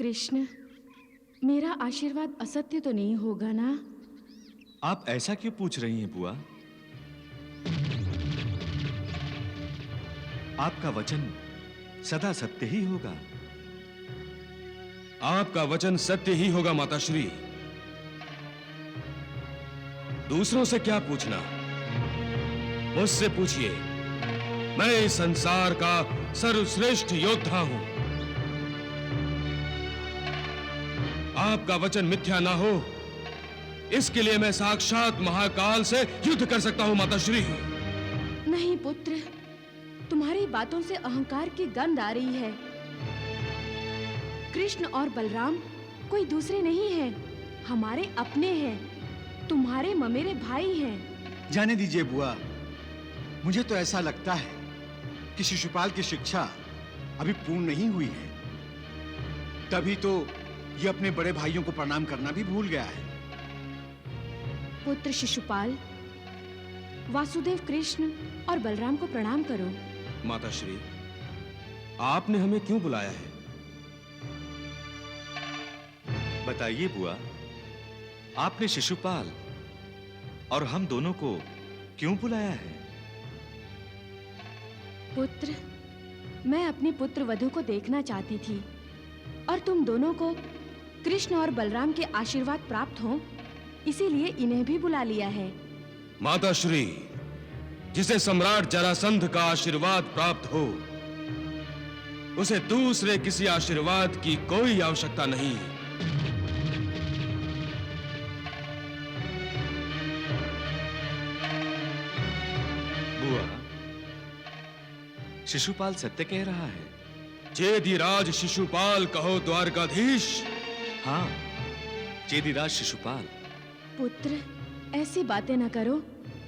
कृष्ण, मेरा आशीर्वाद असत्य तो नहीं होगा ना? आप ऐसा क्यों पूछ रही हैं बुआ? आपका वचन सदा सत्य ही होगा। आपका वचन सत्य ही होगा माताश्री। दूसरों से क्या पूछना, मुझसे पूछिए। मैं इस संसार का सर्वश्रेष्ठ योद्धा हूं। आपका वचन मिथ्या ना हो, इसके लिए मैं साक्षात महाकाल से युद्ध कर सकता हूं माताश्री। नहीं पुत्र, तुम्हारी बातों से अहंकार की गंध आ रही है। कृष्ण और बलराम कोई दूसरे नहीं हैं, हमारे अपने हैं, तुम्हारे ममेरे भाई हैं। जाने दीजिए बुआ, मुझे तो ऐसा लगता है कि शिशुपाल की शिक्षा अभी पूर्ण नहीं हुई है, तभी तो ये अपने बड़े भाइयों को प्रणाम करना भी भूल गया है। पुत्र शिशुपाल, वासुदेव, कृष्ण और बलराम को प्रणाम करो। माताश्री, आपने हमें क्यों बुलाया है? बताइए बुआ, आपने शिशुपाल और हम दोनों को क्यों बुलाया है? पुत्र, मैं अपनी पुत्र वधू को देखना चाहती थी और तुम दोनों को कृष्ण और बलराम के आशीर्वाद प्राप्त हो, इसीलिए इन्हें भी बुला लिया है। माताश्री, जिसे सम्राट जरासंध का आशीर्वाद प्राप्त हो, उसे दूसरे किसी आशीर्वाद की कोई आवश्यकता नहीं। बुआ, शिशुपाल सत्य कह रहा है। चेदिराज शिशुपाल कहो द्वारकाधीश। हाँ, चेदिराज शिशुपाल। पुत्र, ऐसी बातें न करो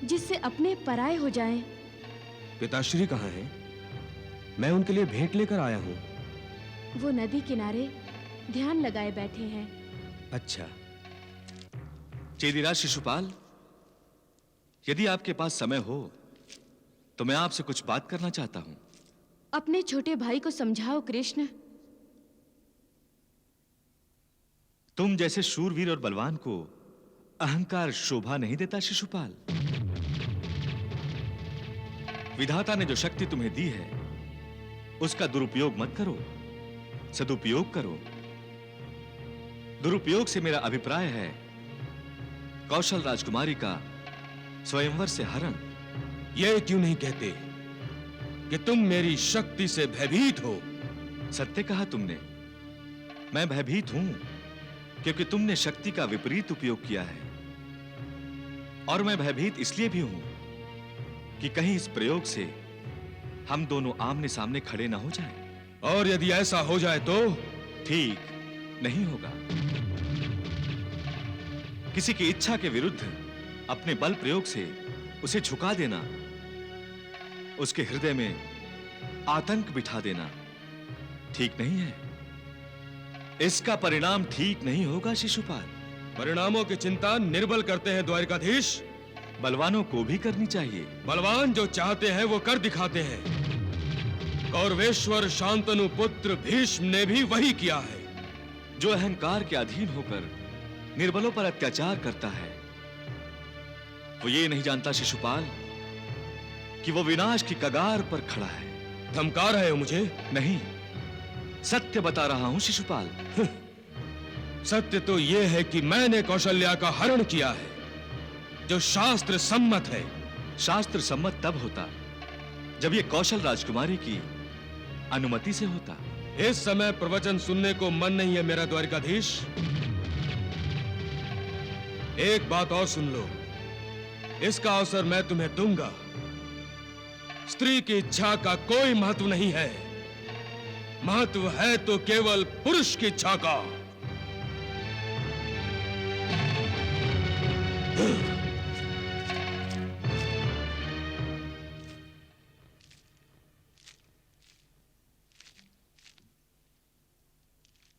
जिससे अपने पराये हो जाएं। पिताश्री कहाँ हैं? मैं उनके लिए भेंट लेकर आया हूँ। वो नदी किनारे ध्यान लगाए बैठे हैं। अच्छा, चेदिराज शिशुपाल, यदि आपके पास समय हो तो मैं आपसे कुछ बात करना चाहता हूं। अपने छोटे भाई को समझाओ कृष्ण। तुम जैसे शूरवीर और बलवान को अहंकार शोभा नहीं देता शिशुपाल। विधाता ने जो शक्ति तुम्हें दी है उसका दुरुपयोग मत करो, सदुपयोग करो। दुरुपयोग से मेरा अभिप्राय है कौशल राजकुमारी का स्वयंवर से हरण। यह क्यों नहीं कहते कि तुम मेरी शक्ति से भयभीत हो? सत्य कहा तुमने। मैं भयभीत हूं क्योंकि तुमने शक्ति का विपरीत उपयोग किया है, और मैं भयभीत इसलिए भी हूं कि कहीं इस प्रयोग से हम दोनों आमने सामने खड़े ना हो जाएं। और यदि ऐसा हो जाए तो? ठीक नहीं होगा। किसी की इच्छा के विरुद्ध अपने बल प्रयोग से उसे झुका देना, उसके हृदय में आतंक बिठा देना ठीक नहीं है। इसका परिणाम ठीक नहीं होगा शिशुपाल। परिणामों की चिंता निर्बल करते हैं द्वारकाधीश। बलवानों को भी करनी चाहिए। बलवान जो चाहते हैं वो कर दिखाते हैं। कौरवेश्वर शांतनु पुत्र भीष्म ने भी वही किया है। जो अहंकार के अधीन होकर निर्बलों पर अत्याचार करता है, वो ये नहीं जानता शिशुपाल कि वो विनाश की कगार पर खड़ा है। धमका रहे हो मुझे? नहीं, सत्य बता रहा हूं शिशुपाल। सत्य तो यह है कि मैंने कौशल्या का हरण किया है, जो शास्त्र सम्मत है। शास्त्र सम्मत तब होता जब ये कौशल राजकुमारी की अनुमति से होता। इस समय प्रवचन सुनने को मन नहीं है मेरा द्वारकाधीश। एक बात और सुन लो, इसका अवसर मैं तुम्हें दूंगा। स्त्री की इच्छा का कोई महत्व नहीं है, महत्व है तो केवल पुरुष की इच्छा का।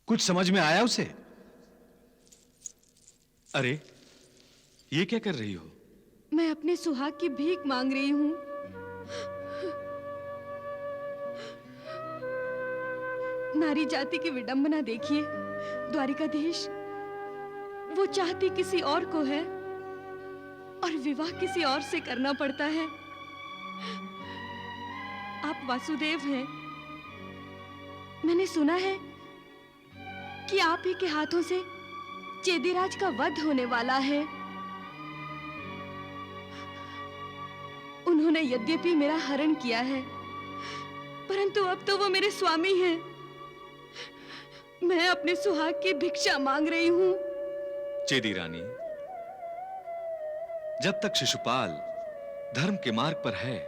कुछ समझ में आया उसे? अरे, ये क्या कर रही हो? मैं अपने सुहाग की भीख मांग रही हूँ। नारी जाति की विडंबना देखिए। द्वारिकाधीश, वो चाहती किसी और को है और विवाह किसी और से करना पड़ता है। आप वासुदेव हैं। मैंने सुना है कि आप ही के हाथों से चेदिराज का वध होने वाला है। उन्होंने यद्यपि मेरा हरण किया है, परंतु अब तो वो मेरे स्वामी हैं। मैं अपने सुहाग की भिक्षा मांग रही हूं। चेदी रानी, जब तक शिशुपाल धर्म के मार्ग पर है,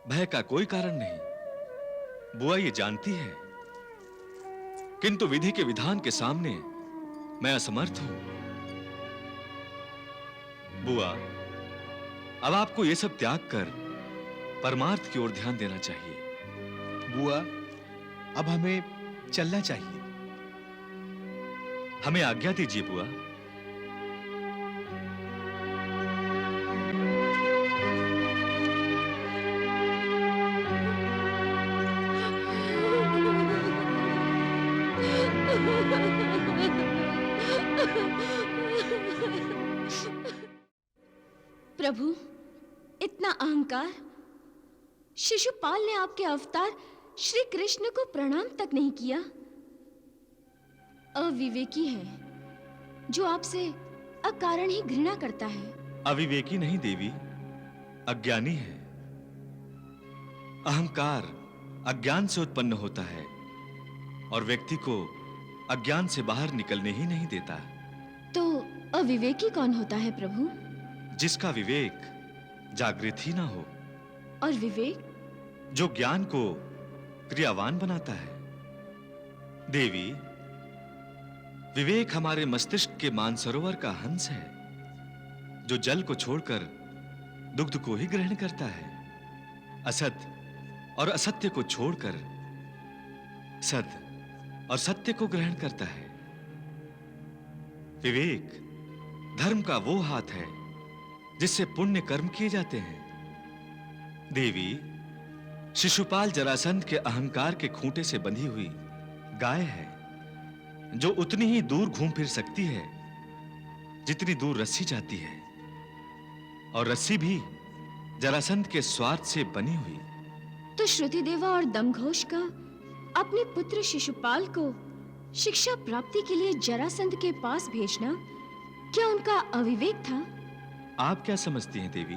भय का कोई कारण नहीं। बुआ ये जानती है, किंतु विधि के विधान के सामने मैं असमर्थ हूं। बुआ, अब आपको यह सब त्याग कर परमार्थ की ओर ध्यान देना चाहिए। बुआ, अब हमें चलना चाहिए। हमें आज्ञा दीजिए बुआ। प्रभु, इतना अहंकार! शिशुपाल ने आपके अवतार श्री कृष्ण को प्रणाम तक नहीं किया। अविवेकी है जो आपसे अकारण ही घृणा करता है। अविवेकी नहीं देवी, अज्ञानी है। अहंकार अज्ञान से उत्पन्न होता है और व्यक्ति को अज्ञान से बाहर निकलने ही नहीं देता। तो अविवेकी कौन होता है प्रभु? जिसका विवेक जागृत ही ना हो। और विवेक? जो ज्ञान को क्रियावान बनाता है। देवी, विवेक हमारे मस्तिष्क के मानसरोवर का हंस है, जो जल को छोड़कर दुग्ध को ही ग्रहण करता है। असत और असत्य को छोड़कर सत और सत्य को ग्रहण करता है। विवेक धर्म का वो हाथ है जिससे पुण्य कर्म किए जाते हैं। देवी, शिशुपाल जरासंध के अहंकार के खूंटे से बंधी हुई गाय है, जो उतनी ही दूर घूम फिर सकती है जितनी दूर रस्सी जाती है, और रस्सी भी जरासंध के स्वार्थ से बनी हुई। तो श्रुति देवा और दमघोष का अपने पुत्र शिशुपाल को शिक्षा प्राप्ति के लिए जरासंध के पास भेजना क्या उनका अविवेक था? आप क्या समझती हैं देवी?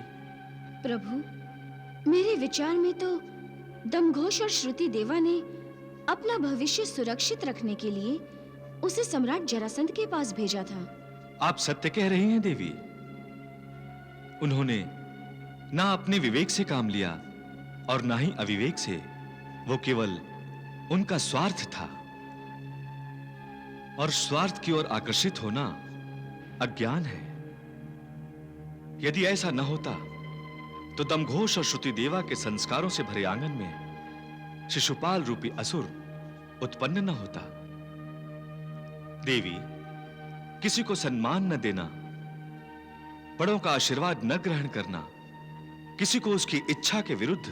प्रभु, मेरे विचार में तो दमघोष और श्रुति देवा ने अपना भविष्य सुरक्षित रखने के लिए उसे सम्राट जरासंध के पास भेजा था। आप सत्य कह रही हैं देवी। उन्होंने ना अपने विवेक से काम लिया और ना ही अविवेक से। वो केवल उनका स्वार्थ था, और स्वार्थ की ओर आकर्षित होना अज्ञान है। यदि ऐसा न होता तो दमघोष और श्रुति देवा के संस्कारों से भरे आंगन में शिशुपाल रूपी असुर उत्पन्न न होता। देवी, किसी को सम्मान न देना, बड़ों का आशीर्वाद न ग्रहण करना, किसी को उसकी इच्छा के विरुद्ध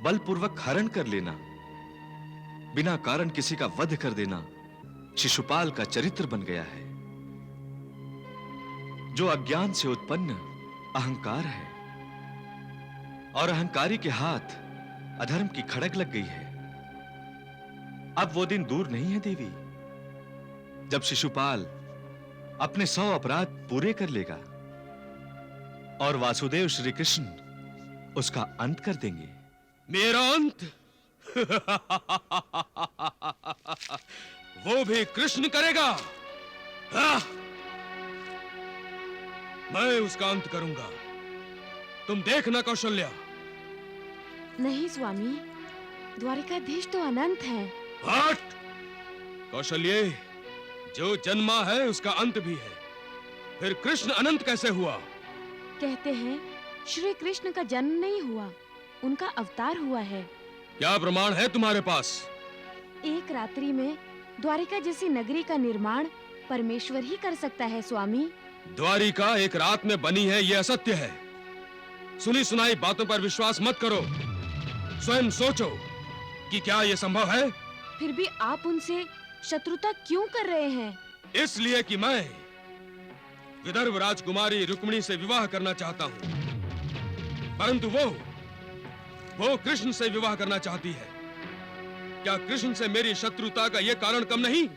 बलपूर्वक हरण कर लेना, बिना कारण किसी का वध कर देना शिशुपाल का चरित्र बन गया है। जो अज्ञान से उत्पन्न अहंकार है, और अहंकारी के हाथ अधर्म की खड़क लग गई है। अब वो दिन दूर नहीं है देवी, जब शिशुपाल अपने 100 अपराध पूरे कर लेगा और वासुदेव श्री कृष्ण उसका अंत कर देंगे। मेरा अंत? वो भी कृष्ण करेगा? हाँ? मैं उसका अंत करूंगा, तुम देखना कौशल्या। नहीं स्वामी, द्वारिकाधीश तो अनंत है। हट! कौशल्ये, जो जन्मा है उसका अंत भी है, फिर कृष्ण अनंत कैसे हुआ? कहते हैं श्री कृष्ण का जन्म नहीं हुआ, उनका अवतार हुआ है। क्या प्रमाण है तुम्हारे पास? एक रात्रि में द्वारिका जैसी नगरी का निर्माण परमेश्वर ही कर सकता है स्वामी। द्वारिका एक रात में बनी है, यह असत्य है। सुनी सुनाई बातों पर विश्वास मत करो, स्वयं सोचो कि क्या यह संभव है। फिर भी आप उनसे शत्रुता क्यों कर रहे हैं? इसलिए कि मैं विदर्भ राजकुमारी रुक्मिणी से विवाह करना चाहता हूं, परंतु वो कृष्ण से विवाह करना चाहती है। क्या कृष्ण से मेरी शत्रुता का यह कारण कम नहीं?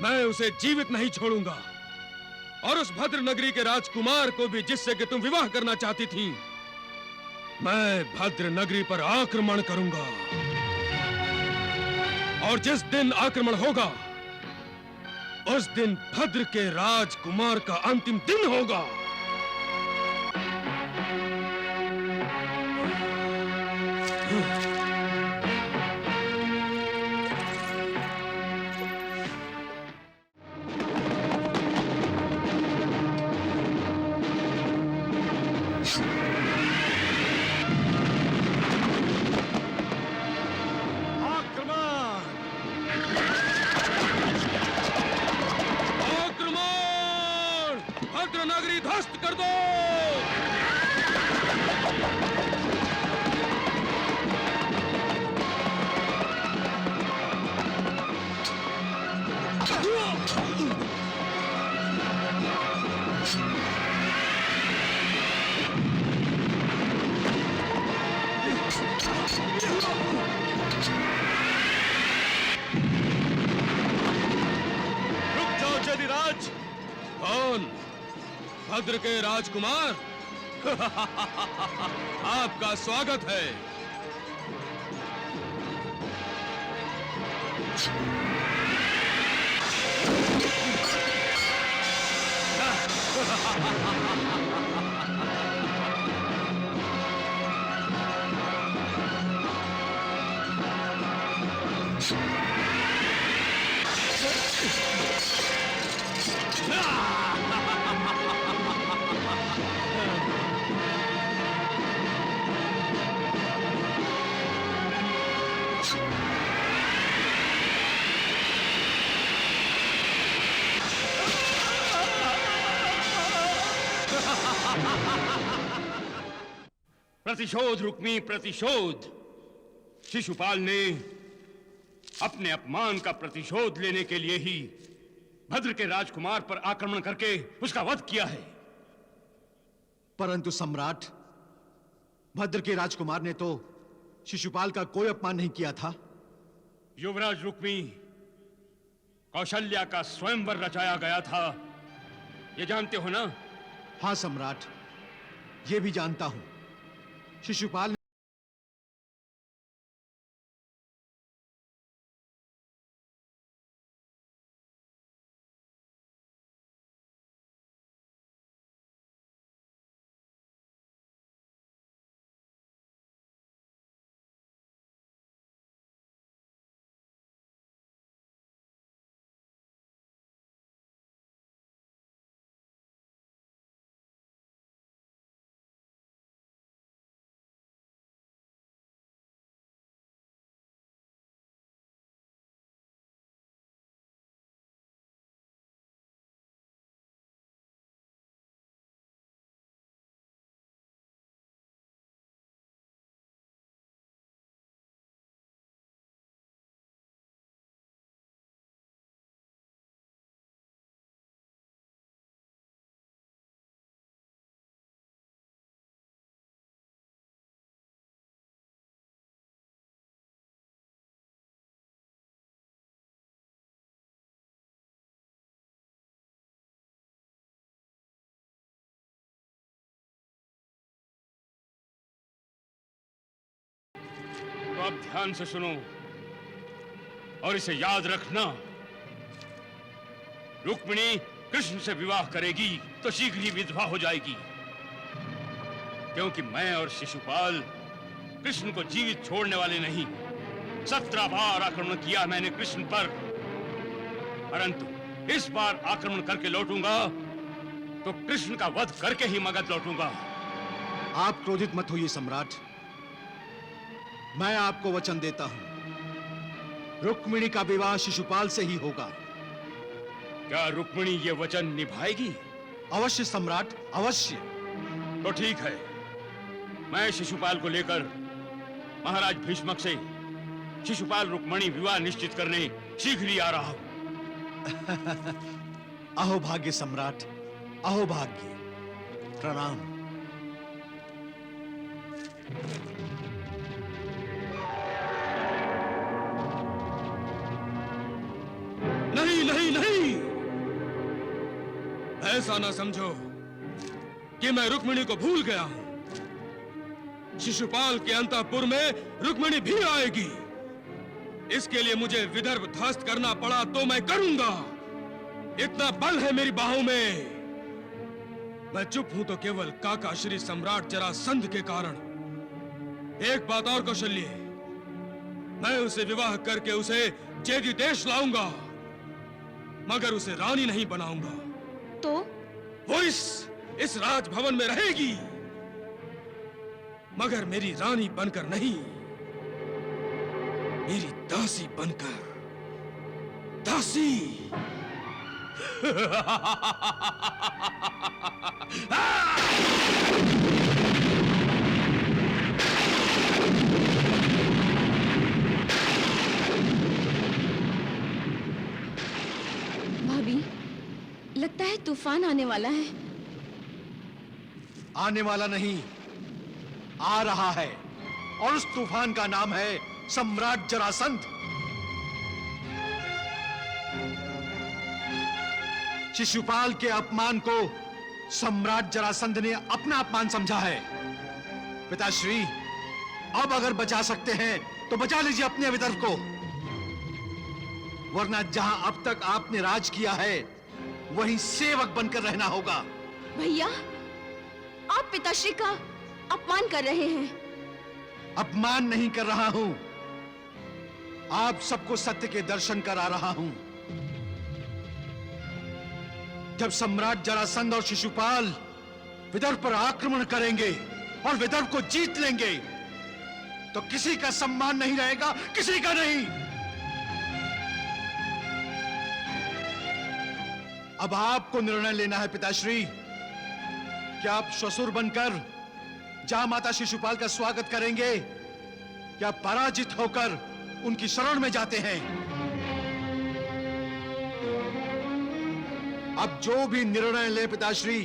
मैं उसे जीवित नहीं छोड़ूंगा, और उस भद्र नगरी के राजकुमार को भी जिससे कि तुम विवाह करना चाहती थी, मैं भद्र नगरी पर आक्रमण करूंगा। और जिस दिन आक्रमण होगा, उस दिन भद्र के राजकुमार का अंतिम दिन होगा। नगरी ध्वस्त कर दो। रुक जाओ जदिराज। कौन? भद्र के राजकुमार। आपका स्वागत है। प्रतिशोध रुक्मी, प्रतिशोध। शिशुपाल ने अपने अपमान का प्रतिशोध लेने के लिए ही भद्र के राजकुमार पर आक्रमण करके उसका वध किया है। परंतु सम्राट, भद्र के राजकुमार ने तो शिशुपाल का कोई अपमान नहीं किया था। युवराज रुक्मी, कौशल्या का स्वयंवर रचाया गया था, ये जानते हो ना? हाँ सम्राट, ये भी जानता हूं। शिशुपाल तो अब ध्यान से सुनो और इसे याद रखना। रुक्मिणी कृष्ण से विवाह करेगी तो शीघ्र ही विधवा हो जाएगी, क्योंकि मैं और शिशुपाल कृष्ण को जीवित छोड़ने वाले नहीं। 17 बार आक्रमण किया मैंने कृष्ण पर, परंतु इस बार आक्रमण करके लौटूंगा तो कृष्ण का वध करके ही मगध लौटूंगा। आप क्रोधित मत होइए सम्राट। मैं आपको वचन देता हूं, रुक्मिणी का विवाह शिशुपाल से ही होगा। क्या रुक्मिणी ये वचन निभाएगी? अवश्य सम्राट, अवश्य। तो ठीक है, मैं शिशुपाल को लेकर महाराज भीष्मक से शिशुपाल रुक्मणी विवाह निश्चित करने शीघ्र ही आ रहा हूं। अहो भाग्य सम्राट, अहो भाग्य। प्रणाम। नहीं नहीं नहीं, ऐसा ना समझो कि मैं रुक्मिणी को भूल गया हूं। शिशुपाल के अंतःपुर में रुक्मिणी भी आएगी। इसके लिए मुझे विदर्भ ध्वस्त करना पड़ा तो मैं करूंगा। इतना बल है मेरी बाहों में। मैं चुप हूं तो केवल काका श्री सम्राट जरासंध के कारण। एक बात और कौशल्य, मैं उसे विवाह करके उसे चेदी देश लाऊंगा, मगर उसे रानी नहीं बनाऊंगा। तो वो इस राजभवन में रहेगी, मगर मेरी रानी बनकर नहीं, मेरी दासी बनकर। दासी। भाभी, लगता है तूफान आने वाला है। आने वाला नहीं, आ रहा है, और उस तूफान का नाम है सम्राट जरासंध। शिशुपाल के अपमान को सम्राट जरासंध ने अपना अपमान समझा है। पिताश्री, अब अगर बचा सकते हैं तो बचा लीजिए अपने विदर्भ को, वरना जहां अब तक आपने राज किया है वहीं सेवक बनकर रहना होगा। भैया, आप पिताश्री का अपमान कर रहे हैं। अपमान नहीं कर रहा हूं, आप सबको सत्य के दर्शन करा रहा हूं। जब सम्राट जरासंध और शिशुपाल विदर्भ पर आक्रमण करेंगे और विदर्भ को जीत लेंगे, तो किसी का सम्मान नहीं रहेगा, किसी का नहीं। अब आपको निर्णय लेना है पिताश्री, क्या आप ससुर बनकर जहां माता शिशुपाल का स्वागत करेंगे, या पराजित होकर उनकी शरण में जाते हैं। अब जो भी निर्णय ले पिताश्री,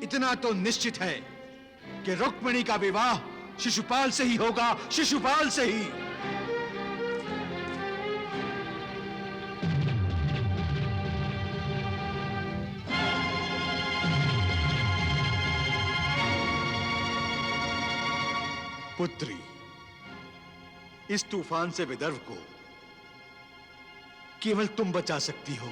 इतना तो निश्चित है कि रुक्मिणी का विवाह शिशुपाल से ही होगा, शिशुपाल से ही। पुत्री, इस तूफान से विदर्भ को केवल तुम बचा सकती हो।